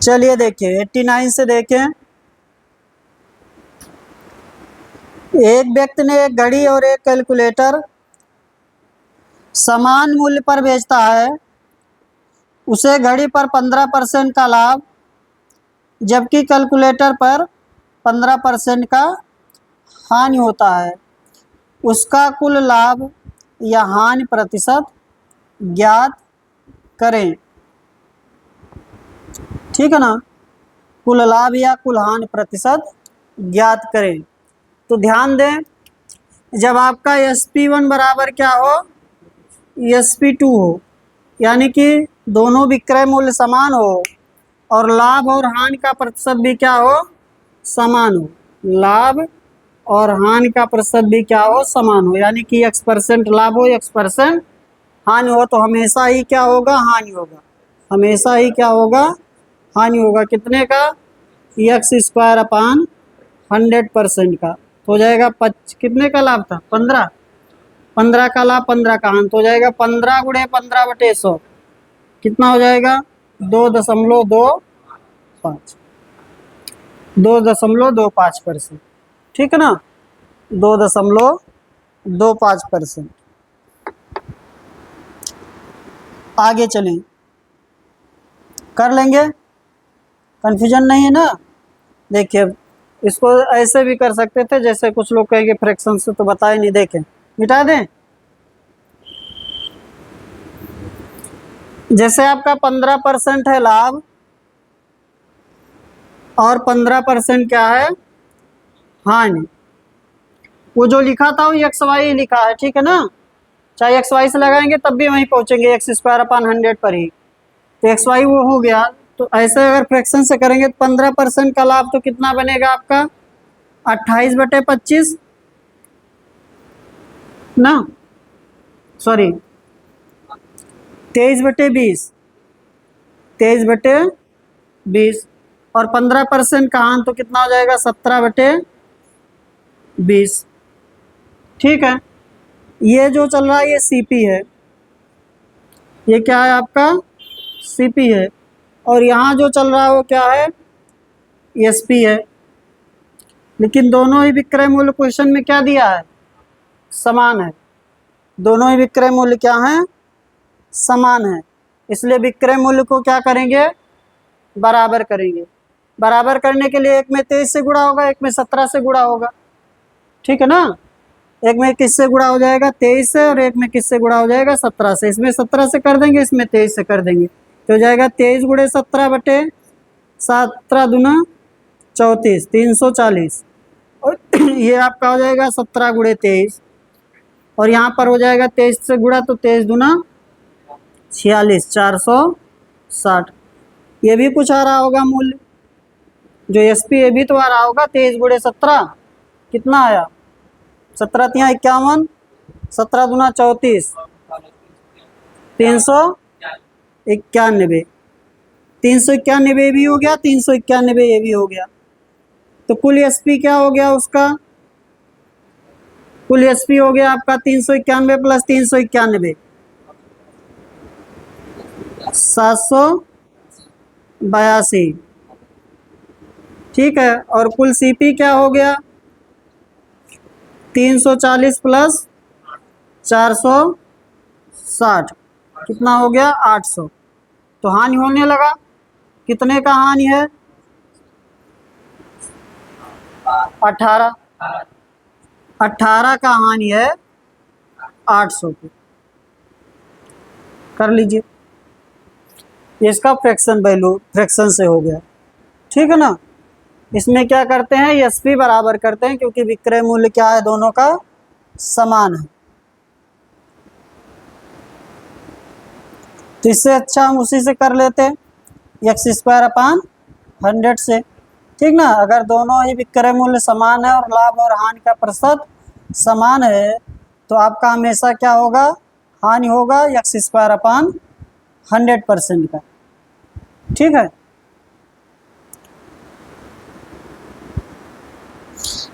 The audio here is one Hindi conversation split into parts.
चलिए देखिए 89 से देखें। एक व्यक्ति ने एक घड़ी और एक कैलकुलेटर समान मूल्य पर बेचता है। उसे घड़ी पर 15% का लाभ जबकि कैलकुलेटर पर 15% का हानि होता है। उसका कुल लाभ या हानि प्रतिशत ज्ञात करें। ठीक है ना, कुल लाभ या कुल हानि प्रतिशत ज्ञात करें। तो ध्यान दें, जब आपका SP1 बराबर क्या हो, SP2 हो, यानी कि दोनों विक्रय मूल्य समान हो और लाभ और हानि का प्रतिशत भी क्या हो, समान हो। लाभ और हानि का प्रतिशत भी क्या हो, समान हो, यानी कि X% लाभ हो, X% हानि हो, तो हमेशा ही क्या होगा, हानि होगा। हमेशा ही क्या होगा, हानि होगा। कितने का, X² अपान 100% का हो जाएगा। कितने का लाभ था, 15 का लाभ, 15 का हानि, तो हो जाएगा 15 गुणे 15/100। कितना हो जाएगा, 2.25, 2.25%। ठीक है ना, 2.25%। आगे चलें, कर लेंगे, कन्फ्यूजन नहीं है ना। देखिए इसको ऐसे भी कर सकते थे, जैसे कुछ लोग कहेंगे फ्रैक्शन से तो बताए नहीं, देखें मिटा दें। जैसे आपका 15% है लाभ और 15% क्या है, हानि। वो जो लिखा था वो XY लिखा है, ठीक है ना। चाहे XY से लगाएंगे तब भी वहीं पहुंचेंगे, X² अपान 100 पर ही। तो XY वो हो गया। तो ऐसे अगर फ्रैक्शन से करेंगे तो 15% का लाभ तो कितना बनेगा आपका, 28/25 ना, सॉरी 23/20, 23/20। और 15% का हानि तो कितना हो जाएगा, 17/20। ठीक है, ये जो चल रहा है ये CP है, ये क्या है आपका, CP है। और यहाँ जो चल रहा है वो क्या है, SP है। लेकिन दोनों ही विक्रय मूल्य क्वेश्चन में क्या दिया है, समान है। दोनों ही विक्रय मूल्य क्या हैं, समान है। इसलिए विक्रय मूल्य को क्या करेंगे, बराबर करेंगे। बराबर करने के लिए एक में 23 से गुणा होगा, एक में 17 से गुणा होगा। ठीक है ना, एक में किससे गुणा हो जाएगा, 23 से, और एक में किससे गुणा हो जाएगा, 17 से। इसमें 17 से कर देंगे, इसमें 23 से कर देंगे, तो हो जाएगा 23 गुणे 17/17 दूना 34, 340। और ये आपका हो जाएगा 17 गुणे 23, और यहाँ पर हो जाएगा 23 से गुणा, तो 23 दूना 46, 460। ये भी कुछ आ रहा होगा मूल्य, जो SP ये भी तो आ रहा होगा। 23 गुणे 17 कितना आया, 17 × 51, 17 दूना 34, 391। 391 भी हो गया, 391 ये भी हो गया। तो कुल SP क्या हो गया उसका, कुल SP हो गया आपका 391 + 391, 782। ठीक है, और कुल CP क्या हो गया, 340 + 460, कितना हो गया, 800। तो हानि होने लगा, कितने का हानि है, 18 का हानि है 800 की। कर लीजिए, इसका फ्रैक्शन वैल्यू फ्रैक्शन से हो गया। ठीक है ना, इसमें क्या करते हैं, SP बराबर करते हैं, क्योंकि विक्रय मूल्य क्या है, दोनों का समान है। तो इससे अच्छा हम उसी से कर लेते हैं, X² अपान 100 से। ठीक ना, अगर दोनों ही विक्रय मूल्य समान है और लाभ और हानि का प्रतिशत समान है, तो आपका हमेशा क्या होगा, हानि होगा X² अपान 100% का। ठीक है,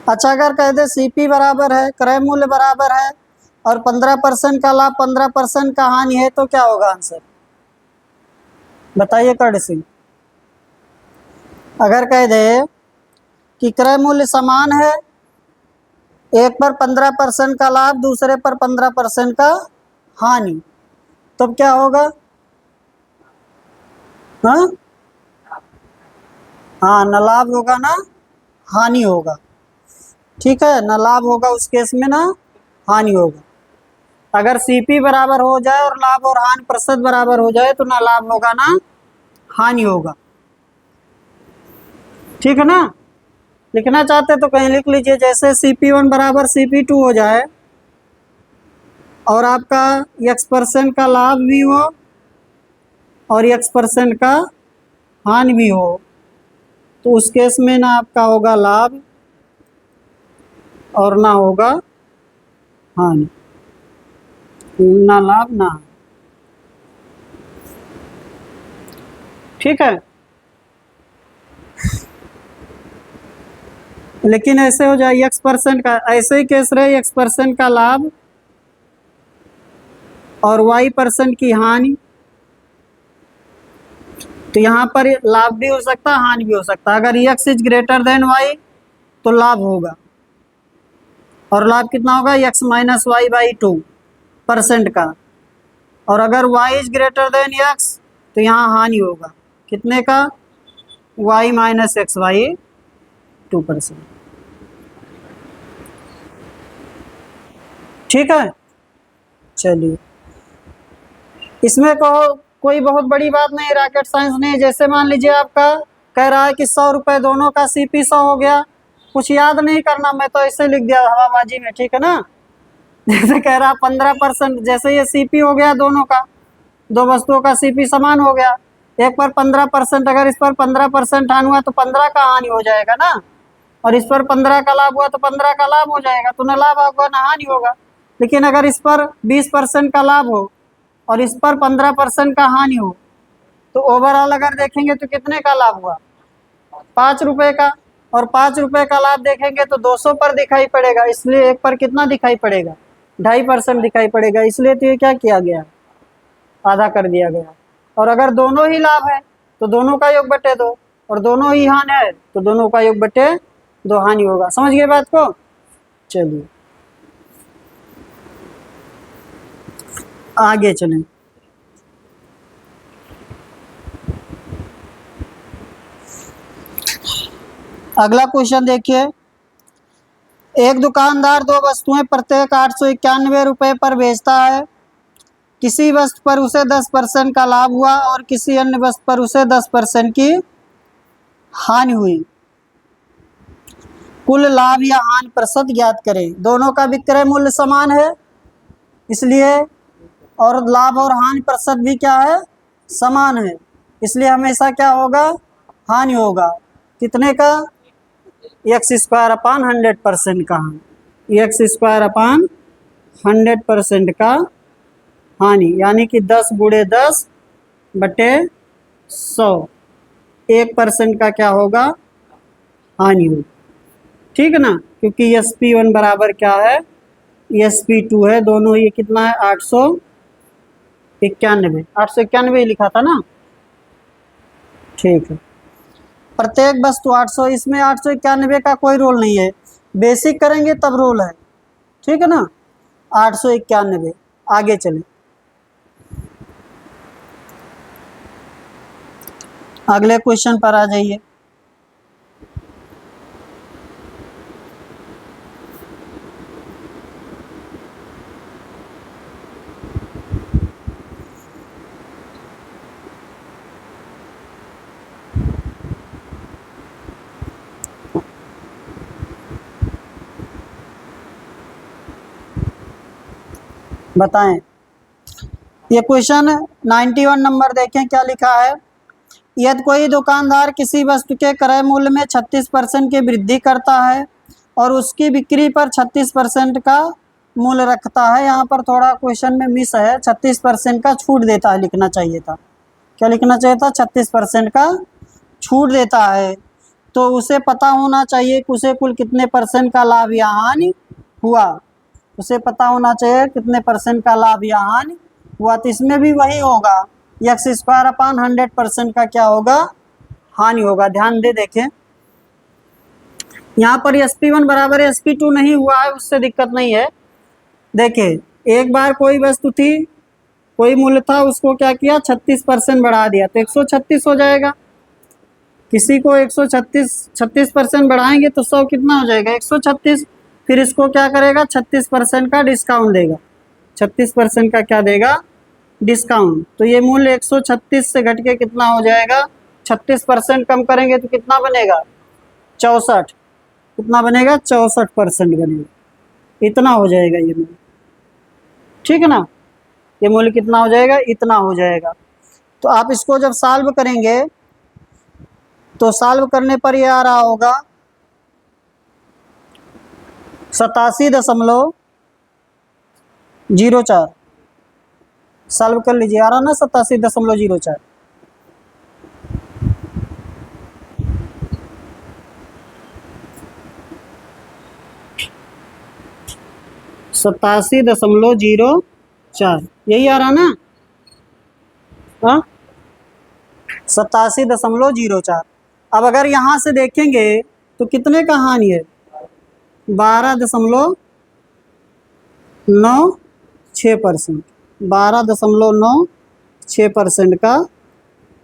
अच्छा अगर कह दे CP बराबर है, क्रय मूल्य बराबर है, और 15% का लाभ 15% का हानि है, तो क्या होगा आंसर, बताइए कर्ण सिंह। अगर कह दे कि क्रय मूल्य समान है, एक पर 15% का लाभ, दूसरे पर 15% का हानि, तब क्या होगा? हाँ हाँ, न लाभ होगा ना हानि होगा। ठीक है, न लाभ होगा उस केस में, ना हानि होगा। अगर सीपी बराबर हो जाए और लाभ और हानि प्रतिशत बराबर हो जाए तो ना लाभ होगा ना हानि होगा। ठीक है ना? लिखना चाहते तो कहीं लिख लीजिए, जैसे CP1 बराबर CP2 हो जाए और आपका x% का लाभ भी हो और x% का हानि भी हो, तो उस केस में ना आपका होगा लाभ और ना होगा हानि, ना लाभ ना हानि। ठीक है, लेकिन ऐसे हो जाए x% का, ऐसे ही केस रहे x% का लाभ और y% की हानि, तो यहाँ पर लाभ भी हो सकता है हानि भी हो सकता है। अगर x is greater then y तो लाभ होगा, और लाभ कितना होगा? x माइनस वाई बाई 2% का। और अगर y is greater than x तो यहाँ हानि होगा, कितने का? y minus x y 2%। ठीक है, चलिए, इसमें कहो कोई बहुत बड़ी बात नहीं, रॉकेट साइंस नहीं। जैसे मान लीजिए आपका कह रहा है कि 100 रुपये दोनों का CP 100 हो गया, कुछ याद नहीं करना, मैं तो ऐसे लिख दिया हवाबाजी में। ठीक है ना? जैसे कह रहा 15%, जैसे ये CP हो गया दोनों का, दो वस्तुओं का CP समान हो गया, एक पर 15%, अगर इस पर 15% हानि हुआ तो 15 का हानि हो जाएगा ना, और इस पर 15 का लाभ हुआ तो 15 का लाभ हो जाएगा, तो न लाभ होगा ना हानि होगा। लेकिन अगर इस पर 20% का लाभ हो और इस पर 15% का हानि हो, तो ओवरऑल अगर देखेंगे तो कितने का लाभ हुआ? 5 रुपए का। और 5 रुपए का लाभ देखेंगे तो 200 पर दिखाई पड़ेगा, इसलिए एक पर कितना दिखाई पड़ेगा? 2.5% दिखाई पड़ेगा, इसलिए तो ये क्या किया गया? आधा कर दिया गया। और अगर दोनों ही लाभ है तो दोनों का योग बटे 2, और दोनों ही हानि है तो दोनों का योग बटे 2 हानि होगा। समझ गए बात को? चलिए आगे चलें। अगला क्वेश्चन देखिए, एक दुकानदार दो वस्तुएं प्रत्येक 891 रुपये पर बेचता है। किसी वस्तु पर उसे 10% का लाभ हुआ और किसी अन्य वस्तु पर उसे 10% की हानि हुई। कुल लाभ या हानि प्रतिशत ज्ञात करें। दोनों का विक्रय मूल्य समान है इसलिए, और लाभ और हानि प्रतिशत भी क्या है? समान है, इसलिए हमेशा क्या होगा? हानि होगा। कितने का? x² अपान 100% का, x² अपान 100% का हानि, यानी कि 10 गुणे 10 बटे 100, 1% का क्या होगा? हानि होगी। ठीक है ना? क्योंकि SP1 बराबर क्या है? SP2 है, दोनों ये कितना है? 891, 891 लिखा था ना? ठीक है, प्रत्येक वस्तु 800, इसमें 891 का कोई रोल नहीं है, बेसिक करेंगे तब रोल है। ठीक है ना? 891। आगे चले, अगले क्वेश्चन पर आ जाइए। बताएं, ये क्वेश्चन 91 नंबर देखें क्या लिखा है। यदि कोई दुकानदार किसी वस्तु के क्रय मूल्य में 36% की वृद्धि करता है और उसकी बिक्री पर 36% का मूल्य रखता है, यहाँ पर थोड़ा क्वेश्चन में मिस है, 36% का छूट देता है लिखना चाहिए था। क्या लिखना चाहिए था? 36% का छूट देता है, तो उसे पता होना चाहिए कि उसे कुल कितने % का लाभ या हानि हुआ। उसे पता होना चाहिए कितने % का लाभ या हानि हुआ, तो इसमें भी वही होगा, x² अपान 100% का क्या होगा? हानि होगा। ध्यान दे देखें, यहाँ पर SP1 बराबर SP2 नहीं हुआ है, उससे दिक्कत नहीं है। देखिए, एक बार कोई वस्तु थी, कोई मूल्य था, उसको क्या किया, 36% बढ़ा दिया तो 136 हो जाएगा। किसी को 36% बढ़ाएंगे तो 100 कितना हो जाएगा, 136। फिर इसको क्या करेगा, 36% का डिस्काउंट देगा। 36% का क्या देगा, डिस्काउंट। तो ये मूल्य 136 से घट के कितना हो जाएगा, 36% कम करेंगे तो कितना बनेगा, 64। कितना बनेगा, 64% बनेगा। इतना हो जाएगा ये मूल्य, ठीक है ना। ये मूल्य कितना हो जाएगा, इतना हो जाएगा। तो आप इसको जब सॉल्व करेंगे तो सॉल्व करने पर ये आ रहा होगा 87.04। सॉल्व कर लीजिए, आ रहा ना 87.04। सतासी 87.04 यही आ रहा ना, हाँ 87.04। अब अगर यहाँ से देखेंगे तो कितने का हानि है, 12.96%। 12.96% का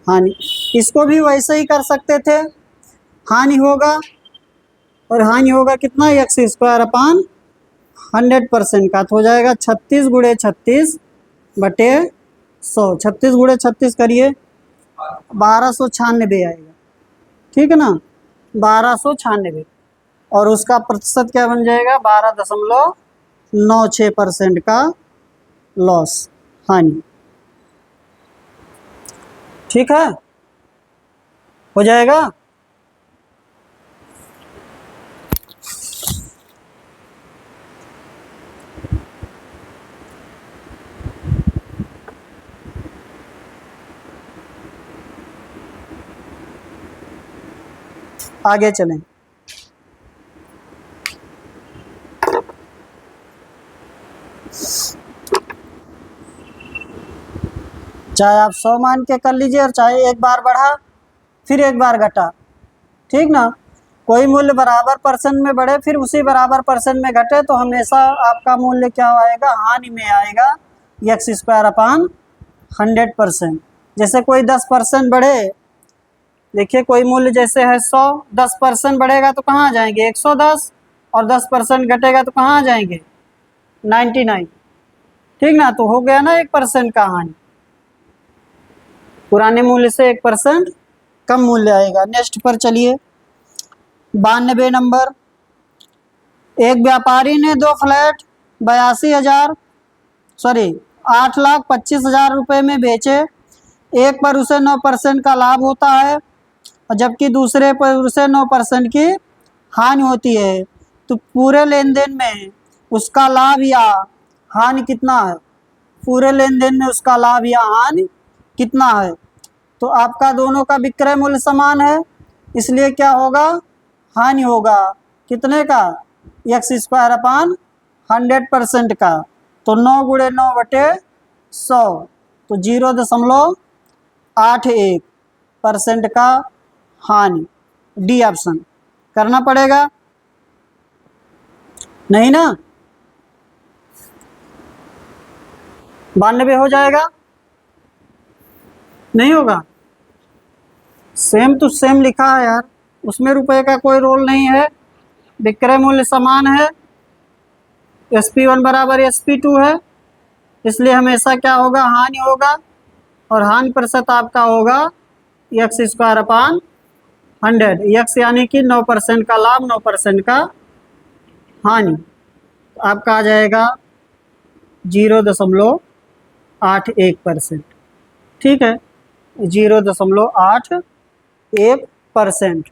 हानि। इसको भी वैसे ही कर सकते थे, हानि होगा, और हानि होगा कितना, x² अपान 100% का, तो हो जाएगा 36 × 36 बटे 100। 36 × 36 करिए, 1296 आएगा, ठीक है ना, 1296। और उसका प्रतिशत क्या बन जाएगा, 12.96% का लॉस, हानि। ठीक है, हो जाएगा। आगे चलें। चाहे आप 100 मान के कर लीजिए, और चाहे एक बार बढ़ा फिर एक बार घटा, ठीक ना। कोई मूल्य बराबर परसेंट में बढ़े फिर उसी बराबर परसेंट में घटे तो हमेशा आपका मूल्य क्या आएगा, हानि में आएगा, x² अपान 100%। जैसे कोई 10% बढ़े, देखिए कोई मूल्य जैसे है 100, 10% बढ़ेगा तो कहाँ जाएंगे, 110, और 10% घटेगा तो कहाँ जाएंगे, 99, ठीक ना। तो हो गया ना 1% का हानि, पुराने मूल्य से 1% कम मूल्य आएगा। नेक्स्ट पर चलिए, 92 नंबर। एक व्यापारी ने 2 फ्लैट 8,25,000 रुपये में बेचे। एक पर उसे 9% का लाभ होता है, और जबकि दूसरे पर उसे 9% की हानि होती है। तो पूरे लेन देन में उसका लाभ या हानि कितना है, पूरे लेन देन में उसका लाभ या हानि कितना है। तो आपका दोनों का विक्रय मूल्य समान है, इसलिए क्या होगा, हानि होगा। कितने का, x² अपान 100% का। तो 9 × 9 बटे 100, तो 0.81% का हानि। डी ऑप्शन करना पड़ेगा, नहीं ना। 92 हो जाएगा, नहीं होगा। सेम टू सेम लिखा है यार, उसमें रुपए का कोई रोल नहीं है, विक्रय मूल्य समान है, SP1 बराबर SP2 है, इसलिए हमेशा क्या होगा, हानि होगा। और हानि प्रतिशत आपका होगा x² अपान 100। x यानी कि 9% का लाभ, 9% का हानि। तो आपका आ जाएगा 0.81%, ठीक है, 0.81%।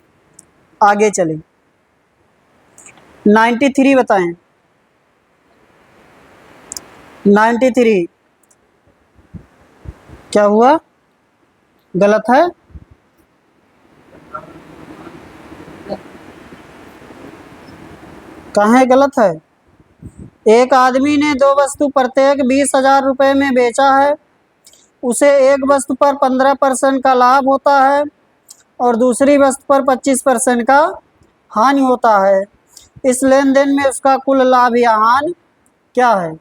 आगे चलें, 93 बताएं। 93 क्या हुआ, गलत है, कहाँ है, गलत है। एक आदमी ने 2 वस्तु प्रत्येक 20,000 रुपये में बेचा है। उसे एक वस्तु पर 15% का लाभ होता है, और दूसरी वस्तु पर 25% का हानि होता है। इस लेन देन में उसका कुल लाभ या हानि क्या है?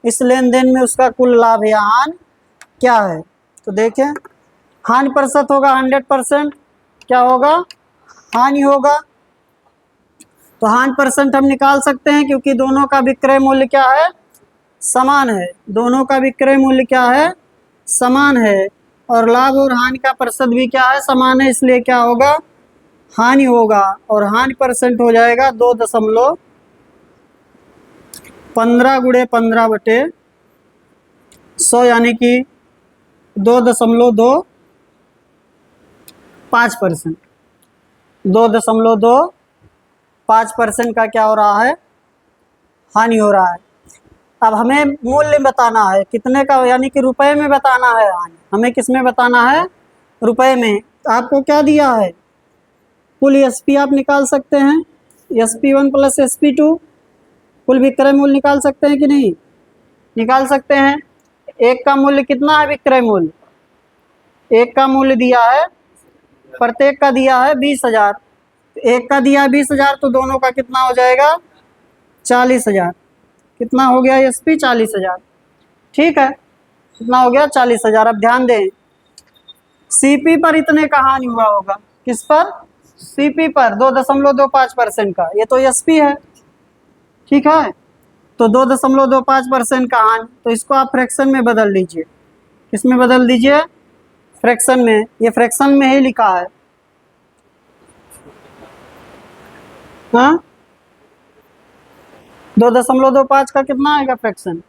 इस लेन देन में उसका कुल लाभ या हानि क्या है? तो देखें, हानि प्रतिशत होगा 100%, क्या होगा? हानि होगा। तो हानि परसेंट हम निकाल सकते हैं क्योंकि दोनों का विक्रय मूल्य क्या है? समान है। दोनों का विक्रय मूल्य क्या है? समान है। और लाभ और हानि का प्रतिशत भी क्या है? समान है, इसलिए क्या होगा? हानि होगा। और हानि परसेंट हो जाएगा 2.15 गुणे 15/100 यानी कि 2.25%। 2.25% का क्या हो रहा है? हानि हो रहा है। अब हमें मूल्य बताना है कितने का, यानी कि रुपए में बताना है हानि। हमें किस में बताना है? रुपए में। आपको क्या दिया है? कुल एसपी आप निकाल सकते हैं, SP1 प्लस SP2 कुल विक्रय मूल्य निकाल सकते हैं कि नहीं? निकाल सकते हैं। एक का मूल्य कितना है? विक्रय मूल्य एक का मूल्य दिया है, प्रत्येक का दिया है 20,000। एक का दिया है 20,000, तो दोनों का कितना हो जाएगा? 40,000। कितना हो गया SP? 40,000। ठीक है, कितना हो गया? 40,000। अब ध्यान दें, CP पर इतने का हानि हुआ होगा। किस पर? CP पर 2.25% का। ये तो SP है, ठीक है। तो 2.25% का हानि, तो इसको आप फ्रैक्शन में बदल दीजिए। किस में बदल दीजिए? फ्रैक्शन में। ये फ्रैक्शन में ही लिखा है। हाँ, 2.25 का कितना आएगा फ्रैक्शन?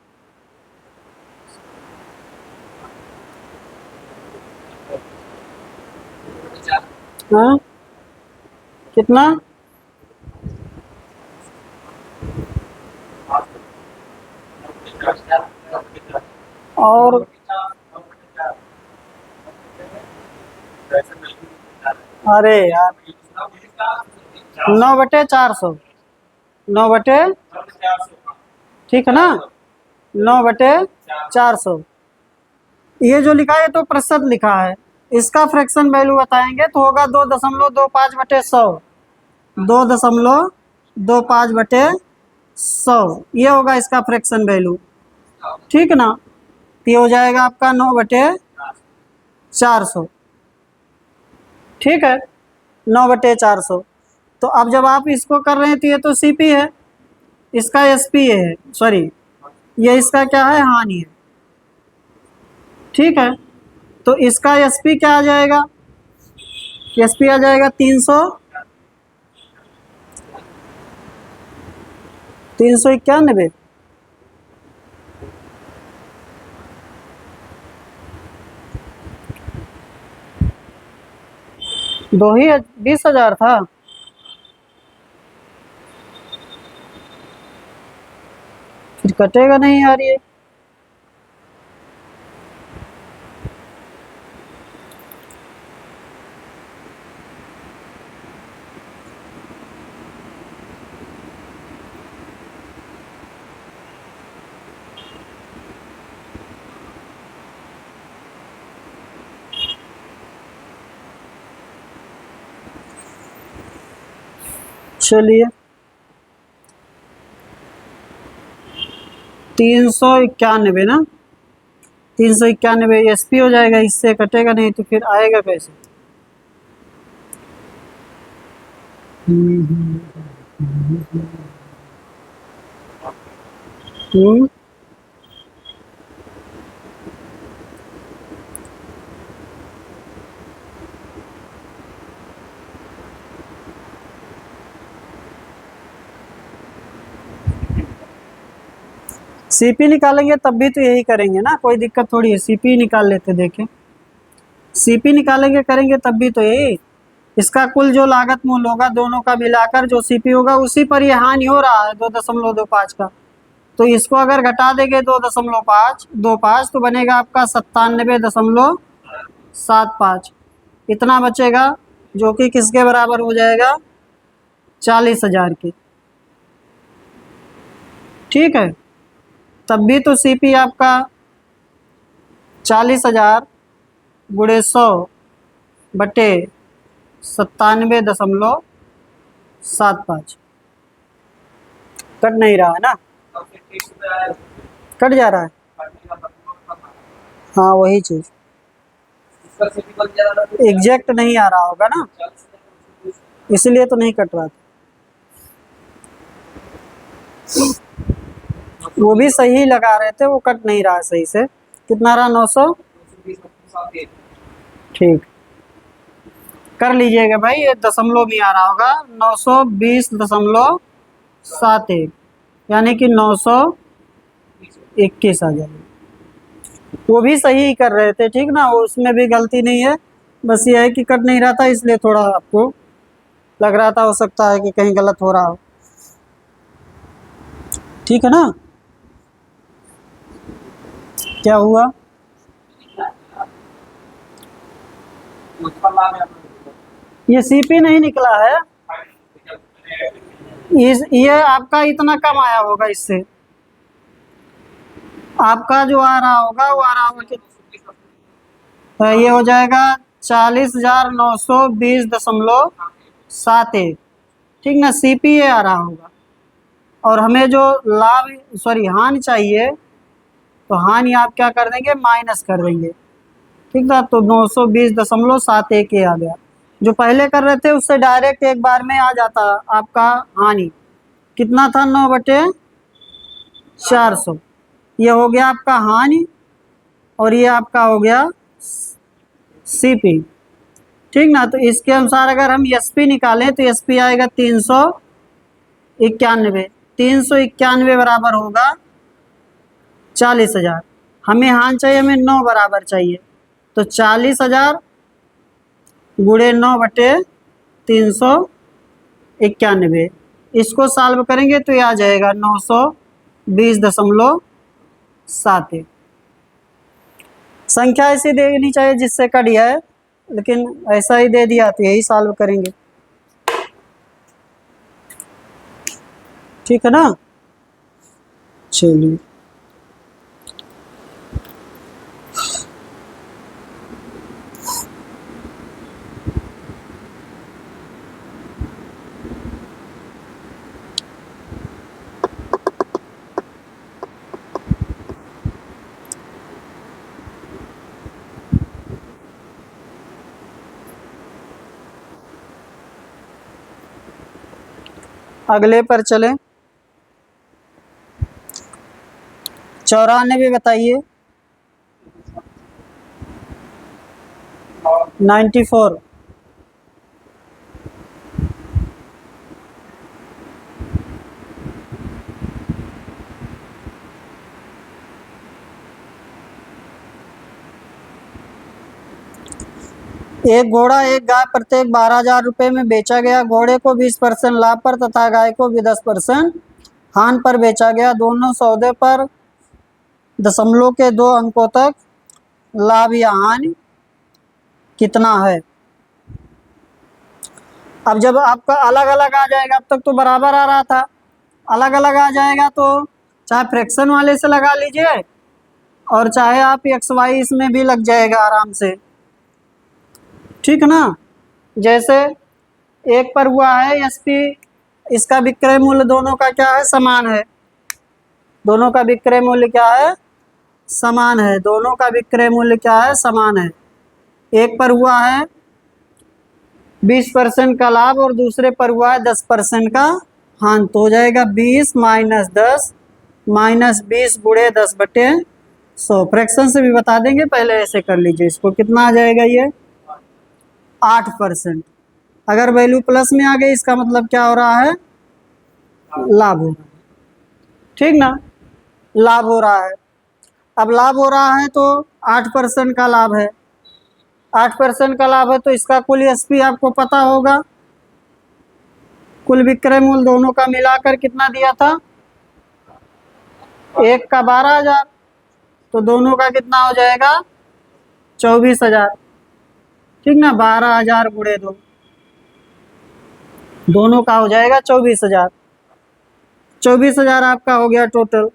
हाँ, कितना? और अरे यार, 9/400। 9/, ठीक है ना? 9/400। ये जो लिखा है तो प्रतिशत लिखा है। इसका फ्रैक्शन वैल्यू बताएंगे तो होगा 2.25/100। 2.25/100 ये होगा इसका फ्रैक्शन वैल्यू, ठीक है ना? तो ये हो जाएगा आपका 9/400। ठीक है, 9/400। तो अब जब आप इसको कर रहे हैं तो ये तो CP है, इसका SP है, सॉरी, ये इसका क्या है? हानि है। ठीक है, तो इसका SP क्या आ जाएगा? SP आ जाएगा 391। दो ही 20,000 था। फिर कटेगा नहीं यार ये। चलिए, 391 ना, 391 SP हो जाएगा, इससे कटेगा नहीं तो फिर आएगा कैसे? हम्म, CP निकालेंगे तब भी तो यही करेंगे ना, कोई दिक्कत थोड़ी है। CP निकाल लेते, देखें, CP निकालेंगे करेंगे तब भी तो यही। इसका कुल जो लागत मूल्य होगा दोनों का मिलाकर जो CP होगा उसी पर ये हानि हो रहा है 2.25 का। तो इसको अगर घटा देंगे 2.525 तो बनेगा आपका 97.75। इतना बचेगा जो कि किसके बराबर हो जाएगा? 40,000 के। ठीक है, तब भी तो CP आपका 40,000 × 100/, 97.75 कट नहीं रहा है ना, कट जा रहा है। हाँ वही चीज एग्जैक्ट नहीं आ रहा होगा ना, इसलिए तो नहीं कट रहा था। वो भी सही लगा रहे थे, वो कट नहीं रहा है सही से। कितना रहा? 900। ठीक, कर लीजिएगा भाई, ये दशमलव भी आ रहा होगा। 920.71 यानी कि 921 आ जाएगा। वो भी सही ही कर रहे थे, ठीक ना, उसमें भी गलती नहीं है, बस ये है कि कट नहीं रहा था, इसलिए थोड़ा आपको लग रहा था, हो सकता है कि कहीं गलत हो रहा हो। ठीक है ना? क्या हुआ? ये सीपी नहीं निकला है, ये आपका इतना कम आया होगा, इससे आपका जो आ रहा होगा वो आ रहा होगा कि ये हो जाएगा 40,920.71, ठीक ना, सीपीए आ रहा होगा। और हमें जो लाभ सॉरी हानि चाहिए, तो हानि आप क्या कर देंगे? माइनस कर देंगे, ठीक ना। तो 920.71 ये आ गया। जो पहले कर रहे थे उससे डायरेक्ट एक बार में आ जाता आपका हानि। कितना था? 9/400। ये हो गया आपका हानि, और ये आपका हो गया सीपी, ठीक ना। तो इसके अनुसार अगर हम एसपी निकालें तो एसपी आएगा 391। 391 बराबर होगा 40,000। हमें हानि चाहिए, हमें 9 बराबर चाहिए, तो 40,000 गुणे 9/391। इसको सॉल्व करेंगे तो ये आ जाएगा 920.71। संख्या ऐसी देनी चाहिए जिससे कट जाए, लेकिन ऐसा ही दे दिया तो यही सॉल्व करेंगे, ठीक है ना। चलिए, अगले पर चले। 94 बताइए। 94। एक घोड़ा एक गाय प्रत्येक 12,000 रुपये में बेचा गया। घोड़े को 20% लाभ पर तथा गाय को भी 10% हानि पर बेचा गया। दोनों सौदे पर दशमलव के 2 अंकों तक लाभ या हानि कितना है? अब जब आपका अलग अलग आ जाएगा, अब तक तो बराबर आ रहा था, अलग अलग आ जाएगा तो चाहे फ्रैक्शन वाले से लगा लीजिए, और चाहे आप एक्स वाई इसमें भी लग जाएगा आराम से, ठीक ना। जैसे एक पर हुआ है एसपी, इसका विक्रय मूल्य दोनों का क्या है? समान है। दोनों का विक्रय मूल्य क्या है? समान है। दोनों का विक्रय मूल्य क्या है? समान है। एक पर हुआ है 20% का लाभ और दूसरे पर हुआ है 10% का हानि, तो हो जाएगा 20 माइनस 10 माइनस 20 गुणे 10/100। फ्रैक्शन से भी बता देंगे, पहले ऐसे कर लीजिए इसको। कितना आ जाएगा? ये 8%। अगर वैल्यू प्लस में आ गई इसका मतलब क्या हो रहा है? लाभ हो रहा है, ठीक ना, लाभ हो रहा है। अब लाभ हो रहा है तो 8% का लाभ है, 8% का लाभ है, तो इसका कुल एसपी आपको पता होगा। कुल विक्रय मूल्य दोनों का मिलाकर कितना दिया था? एक का 12,000, तो दोनों का कितना हो जाएगा? 24,000, ठीक ना। 12,000 गुणे 2, दोनों का हो जाएगा 24,000। 24,000 आपका हो गया टोटल।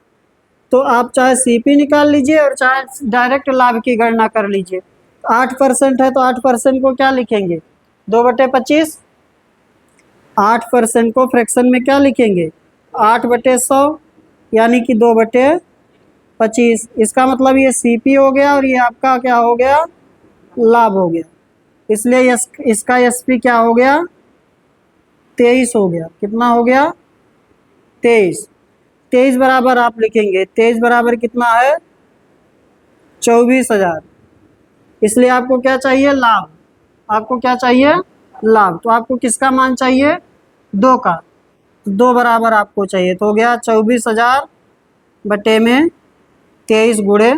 तो आप चाहे सीपी निकाल लीजिए और चाहे डायरेक्ट लाभ की गणना कर लीजिए। 8% है तो 8% को क्या लिखेंगे? 2/25। 8% को फ्रैक्शन में क्या लिखेंगे? 8/100 यानी कि 2/25। इसका मतलब ये सीपी हो गया और ये आपका क्या हो गया? लाभ हो गया। इसलिए इसका एसपी क्या हो गया? 23 हो गया। कितना हो गया? 23। 23 बराबर आप लिखेंगे, 23 बराबर कितना है? 24,000। इसलिए आपको क्या चाहिए? लाभ। आपको क्या चाहिए? लाभ। तो आपको किसका मान चाहिए? 2 का। 2 बराबर आपको चाहिए, तो हो गया 24,000 बटे में 23 गुणे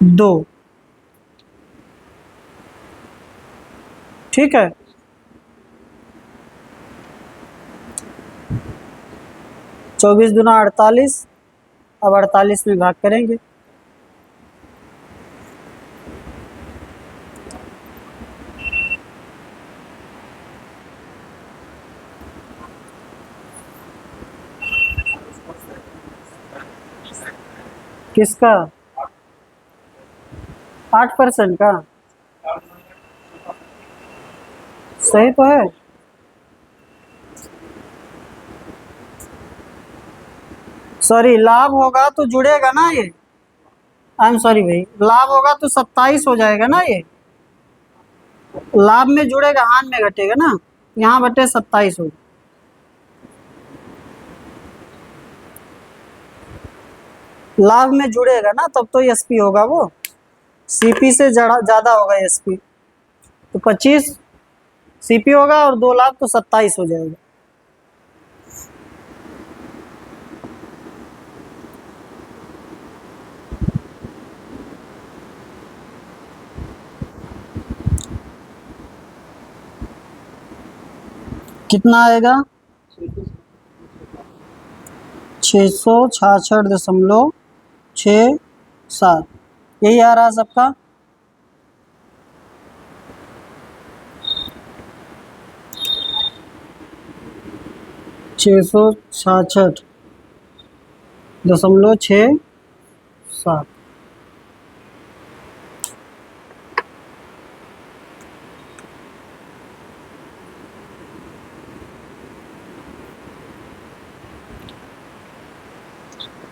2। ठीक है। चौबीस दूना 48। अब 48 में भाग करेंगे। किसका? 8% का? सही तो है। सॉरी, लाभ होगा तो जुड़ेगा ना ये। आई एम सॉरी भाई, लाभ होगा तो 27 हो जाएगा ना ये। लाभ में जुड़ेगा, हान में घटेगा ना। यहाँ बटे 27 होगा। लाभ में जुड़ेगा ना तब तो एसपी होगा वो। सीपी से ज्यादा होगा एसपी। तो 25 सीपी होगा और 2 लाख तो 27 हो जाएगा। कितना आएगा? 666.67। यही आ रहा सबका। छः सौ 66.67।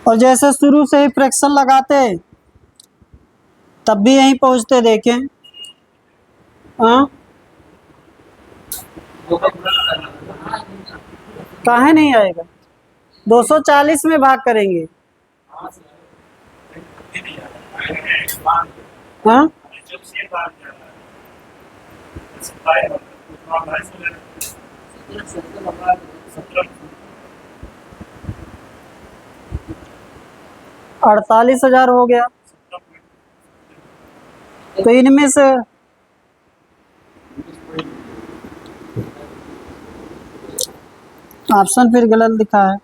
और जैसे शुरू से ही फ्रैक्शन लगाते तब भी यहीं पहुंचते, देखें। हाँ, काहे नहीं आएगा? 240 में भाग करेंगे। हाँ, 48,000 हो गया। तो इनमें से ऑप्शन फिर गलत लिखा है।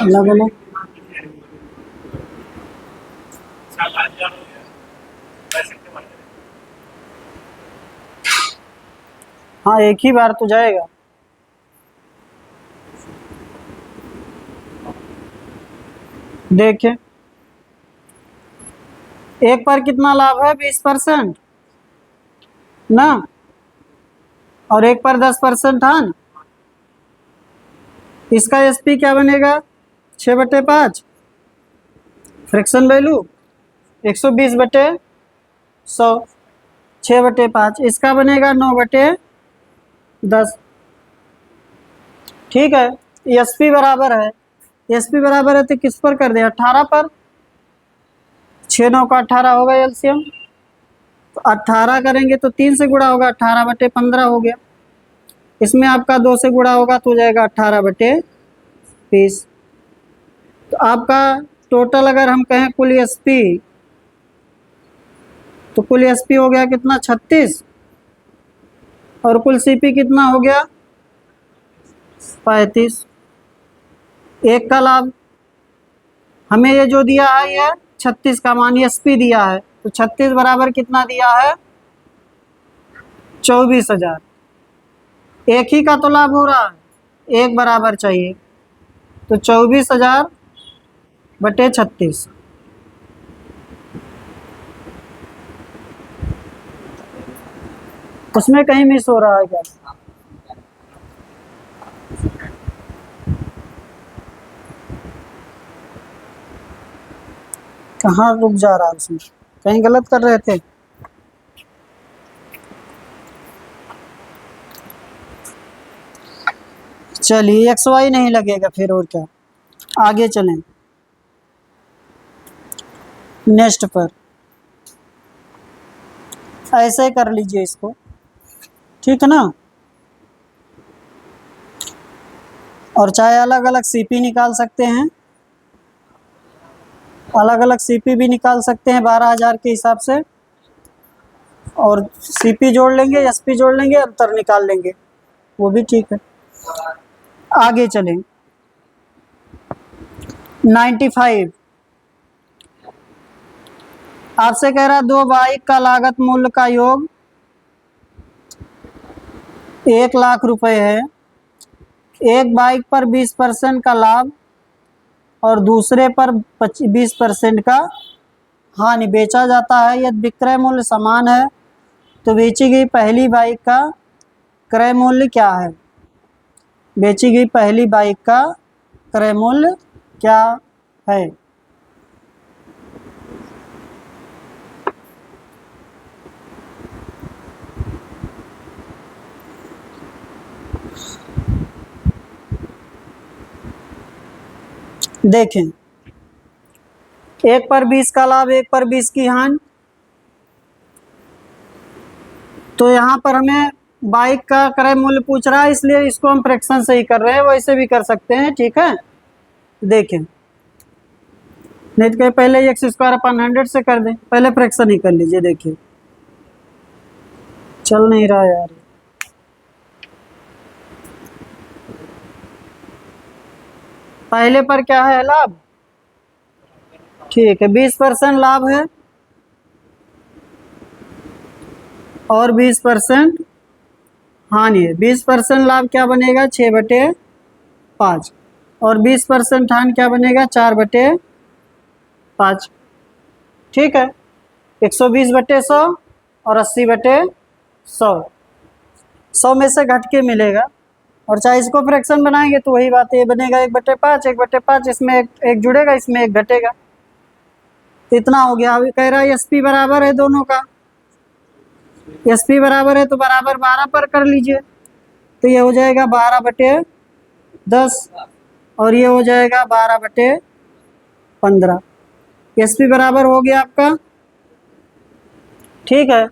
अलग अलग। हाँ, एक ही बार तो जाएगा। देखें, एक पर कितना लाभ है? 20% ना, और एक पर 10% है ना। इसका एसपी क्या बनेगा? 6/5। Fraction value 120/100। 6/5। इसका बनेगा 9/10। ठीक है। एसपी बराबर है, एसपी बराबर है तो किस पर कर दे? 18 पर। 6 9 का 18 होगा एलसीएम। तो 18 करेंगे तो 3 से गुणा होगा, 18/15 हो गया। इसमें आपका 2 से गुणा होगा तो हो जाएगा 18/20। तो आपका टोटल अगर हम कहें कुल एसपी, तो कुल एसपी हो गया कितना? 36। और कुल सीपी कितना हो गया? 35। एक का लाभ हमें ये जो दिया है, ये 36 का मान एसपी दिया है, तो 36 बराबर कितना दिया है? 24,000। एक ही का तो लाभ हो रहा है, एक बराबर चाहिए। तो 24,000 बटे 36। उसमें कहीं मिस हो रहा है क्या? कहाँ रुक जा रहा है उसमें? कहीं गलत कर रहे थे? चलिए एक्स वाई नहीं लगेगा फिर, और क्या, आगे चलें नेक्स्ट पर। ऐसे कर लीजिए इसको, ठीक है ना। और चाहे अलग अलग सीपी निकाल सकते हैं, अलग अलग सीपी भी निकाल सकते हैं 12,000 के हिसाब से, और सीपी जोड़ लेंगे, एसपी जोड़ लेंगे, अंतर निकाल लेंगे, वो भी ठीक है। आगे चलें 95। आपसे कह रहा 2 बाइक का लागत मूल्य का योग 1,00,000 रुपए है। एक बाइक पर 20% का लाभ और दूसरे पर 20% का हानि बेचा जाता है। यदि विक्रय मूल्य समान है तो बेची गई पहली बाइक का क्रय मूल्य क्या है? बेची गई पहली बाइक का क्रय मूल्य क्या है? देखें, 1 पर 20 का लाभ, 1 पर 20 की हानि। तो यहाँ पर हमें बाइक का क्रय मूल्य पूछ रहा है, इसलिए इसको हम फ्रैक्शन से ही कर रहे हैं, वैसे भी कर सकते हैं, ठीक है। देखें, नहीं तो पहले x² / 100 से कर दें, पहले फ्रैक्शन ही कर लीजिए। देखिए चल नहीं रहा यार, पहले पर क्या है लाभ, ठीक है 20% लाभ है और 20% हानि है। 20% लाभ क्या बनेगा 6/5 और 20% हानि क्या बनेगा 4/5, ठीक है। 120/100 और 80/100, 100 में से घट के मिलेगा। और चाहे इसको फ्रैक्शन बनाएंगे तो वही बात है, ये बनेगा 1/5, 1/5, इसमें एक जुड़ेगा, इसमें एक घटेगा, तो इतना हो गया। अभी कह रहा है एसपी बराबर है दोनों का, एसपी बराबर है तो बराबर 12 पर कर लीजिए, तो ये हो जाएगा 12/10 और ये हो जाएगा 12/15। एसपी बराबर हो गया आपका, ठीक है।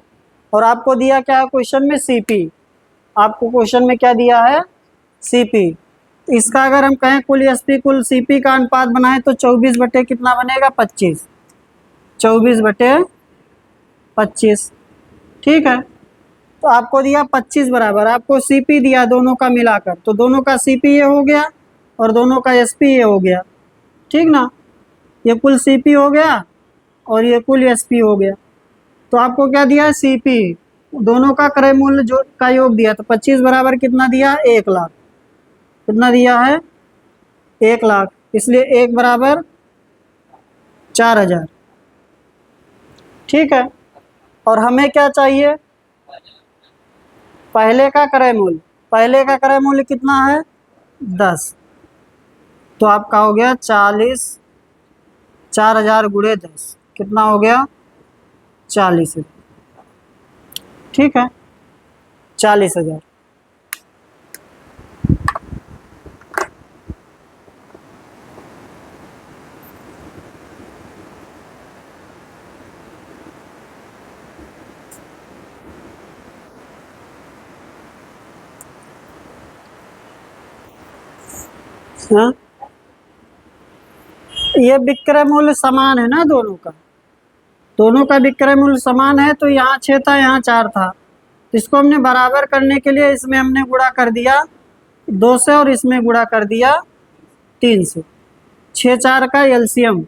और आपको दिया क्या है क्वेश्चन में, सीपी। आपको क्वेश्चन में क्या दिया है, सीपी। इसका अगर हम कहें कुल एसपी कुल सीपी का अनुपात बनाएं तो 24 बटे कितना बनेगा 25, 24/25, ठीक है। तो आपको दिया 25 बराबर, आपको सीपी दिया दोनों का मिलाकर, तो दोनों का सीपी ये हो गया और दोनों का एसपी ये हो गया, ठीक ना। ये कुल सीपी हो गया और ये कुल एसपी हो गया। तो आपको क्या दिया है, सीपी दोनों का क्रय मूल्य जो का योग दिया, तो 25 बराबर कितना दिया 1,00,000, कितना दिया है 1,00,000, इसलिए 1 बराबर 4,000, ठीक है। और हमें क्या चाहिए, पहले का क्रय मूल्य, पहले का क्रय मूल्य कितना है 10, तो आपका हो गया 4,000 गुणे 10 कितना हो गया 40, ठीक है 40,000। हाँ, ये विक्रय मूल्य समान है ना दोनों का, दोनों का विक्रय मूल्य समान है, तो यहाँ 6 था यहाँ 4 था, तो इसको हमने बराबर करने के लिए इसमें हमने गुणा कर दिया 2 से और इसमें गुणा कर दिया 3 से। 6 4 का एलसीएम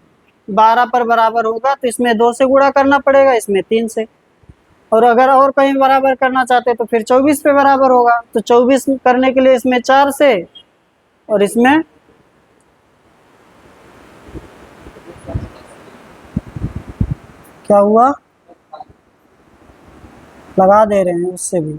12 पर बराबर होगा, तो इसमें 2 से गुणा करना पड़ेगा, इसमें 3 से। और अगर और कहीं बराबर करना चाहते तो फिर 24 पे बराबर होगा, तो 24 करने के लिए इसमें 4 से और इसमें क्या हुआ, लगा दे रहे हैं उससे भी।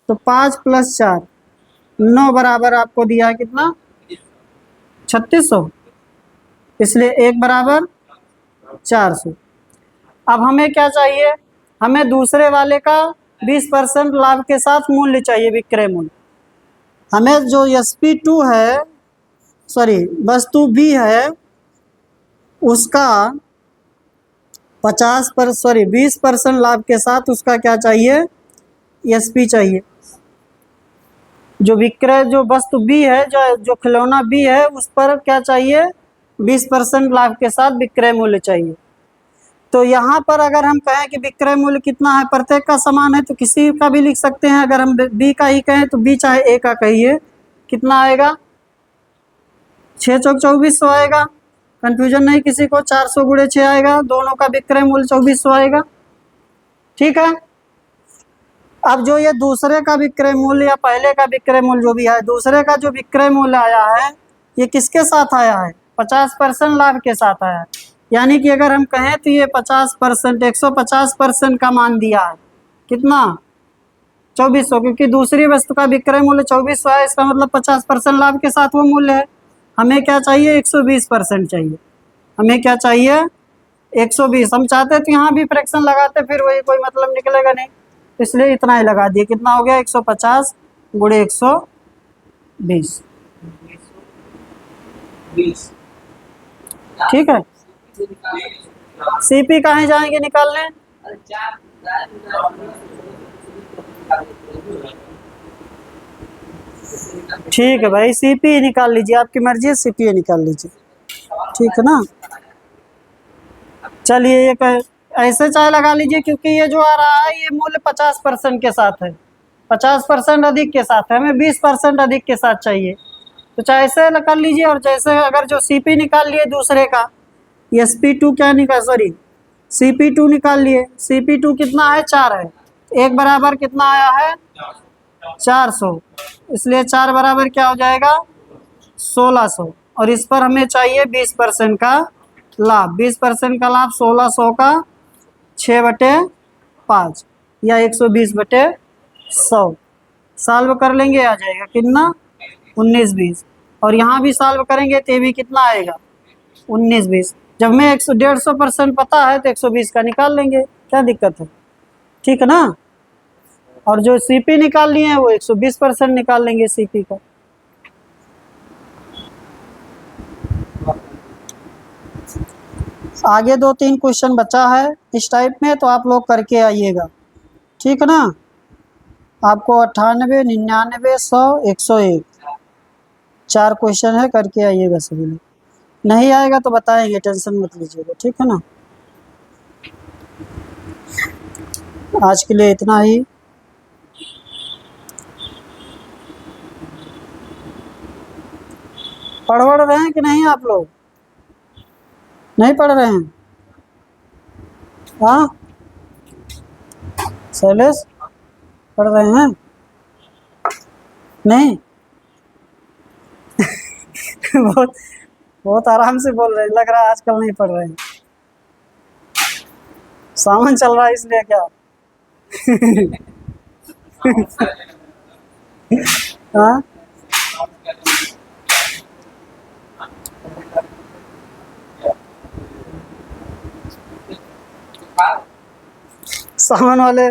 तो 5 + 4 9 बराबर आपको दिया कितना 3600, इसलिए 1 बराबर 400। अब हमें क्या चाहिए, हमें दूसरे वाले का 20% लाभ के साथ मूल्य चाहिए, विक्रय मूल्य। हमें जो SP2 है, सॉरी वस्तु B है, उसका 20% लाभ के साथ उसका क्या चाहिए, SP चाहिए। जो विक्रय, जो वस्तु B है, जो खिलौना B है, उस पर क्या चाहिए, 20% लाभ के साथ विक्रय मूल्य चाहिए। तो यहाँ पर अगर हम कहें कि विक्रय मूल्य कितना है, प्रत्येक का समान है, तो किसी का भी लिख सकते हैं। अगर हम B का ही कहें तो B चाहे A का कहिए, कितना आएगा, 6 चौक 2400 आएगा। कंफ्यूजन नहीं किसी को, 400 × 6 आएगा, दोनों का विक्रय मूल्य 2400 आएगा। ठीक है। अब जो ये दूसरे का विक्रय मूल्य या पहले का विक्रय मूल्य जो भी है, दूसरे का जो विक्रय मूल्य आया है, ये किसके साथ आया है, 50% लाभ के साथ आया है। यानी कि अगर हम कहें तो ये 50%, 150% का मान दिया है, कितना 2400, क्योंकि दूसरी वस्तु का विक्रय मूल्य 2400 है, इसका मतलब 50% लाभ के साथ वो मूल्य है। हमें क्या चाहिए, 120% चाहिए। हमें क्या चाहिए, 120। हम चाहते तो यहाँ भी फ्रैक्शन लगाते, फिर वही कोई मतलब निकलेगा नहीं, इसलिए इतना ही लगा दिए। कितना हो गया, 150 × 120। ठीक है। CP कहाँ जाएंगे निकालने, ठीक है भाई, CP निकाल लीजिए, आपकी मर्जी है, CP निकाल लीजिए, ठीक है ना। चलिए ये ऐसे चाहे लगा लीजिए, क्योंकि ये जो आ रहा है ये मूल्य 50% के साथ है, 50% अधिक के साथ है, हमें 20% अधिक के साथ चाहिए, तो चाहे ऐसे कर लीजिए। और जैसे अगर जो CP निकाल लिए दूसरे का, SP2 क्या निकाल, सॉरी CP2 निकाल लिए, CP2 कितना है, 4 है, 1 बराबर कितना आया है 400, इसलिए 4 बराबर क्या हो जाएगा 1600। और इस पर हमें चाहिए 20% का लाभ, 20% का लाभ 1600 का 6/5 या 120/100, सॉल्व कर लेंगे, आ जाएगा कितना 19-20। और यहाँ भी सॉल्व करेंगे तो ये भी कितना आएगा 19-20। जब हमें 150% पता है तो 120 का निकाल लेंगे, क्या दिक्कत है, ठीक है ना। और जो CP निकाल लिए हैं वो 120% निकाल लेंगे CP का। आगे 2-3 क्वेश्चन बचा है इस टाइप में, तो आप लोग करके आइएगा, ठीक है ना। आपको 98, 99, 100, 101 4 क्वेश्चन है, करके आइएगा सभी लोग। नहीं आएगा तो बताएंगे, टेंशन मत लीजिएगा, ठीक है ना। आज के लिए इतना ही। पढ़ रहे हैं कि नहीं आप लोग, नहीं पढ़ रहे हैं, हाँ शैलेश पढ़ रहे हैं, नहीं बहुत आराम से बोल रहे हैं, लग रहा है आजकल नहीं पढ़ रहे हैं, सावन चल रहा है इसलिए क्या हाँ सावन वाले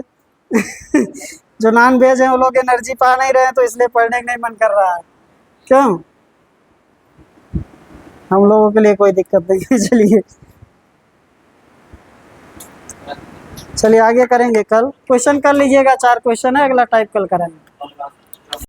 जो नॉन वेज है वो लोग एनर्जी पा नहीं रहे हैं, तो इसलिए पढ़ने का नहीं मन कर रहा है, क्यों, हम लोगों के लिए कोई दिक्कत नहीं है। चलिए आगे करेंगे, कल क्वेश्चन कर लीजिएगा, 4 क्वेश्चन है, अगला टाइप कल करेंगे।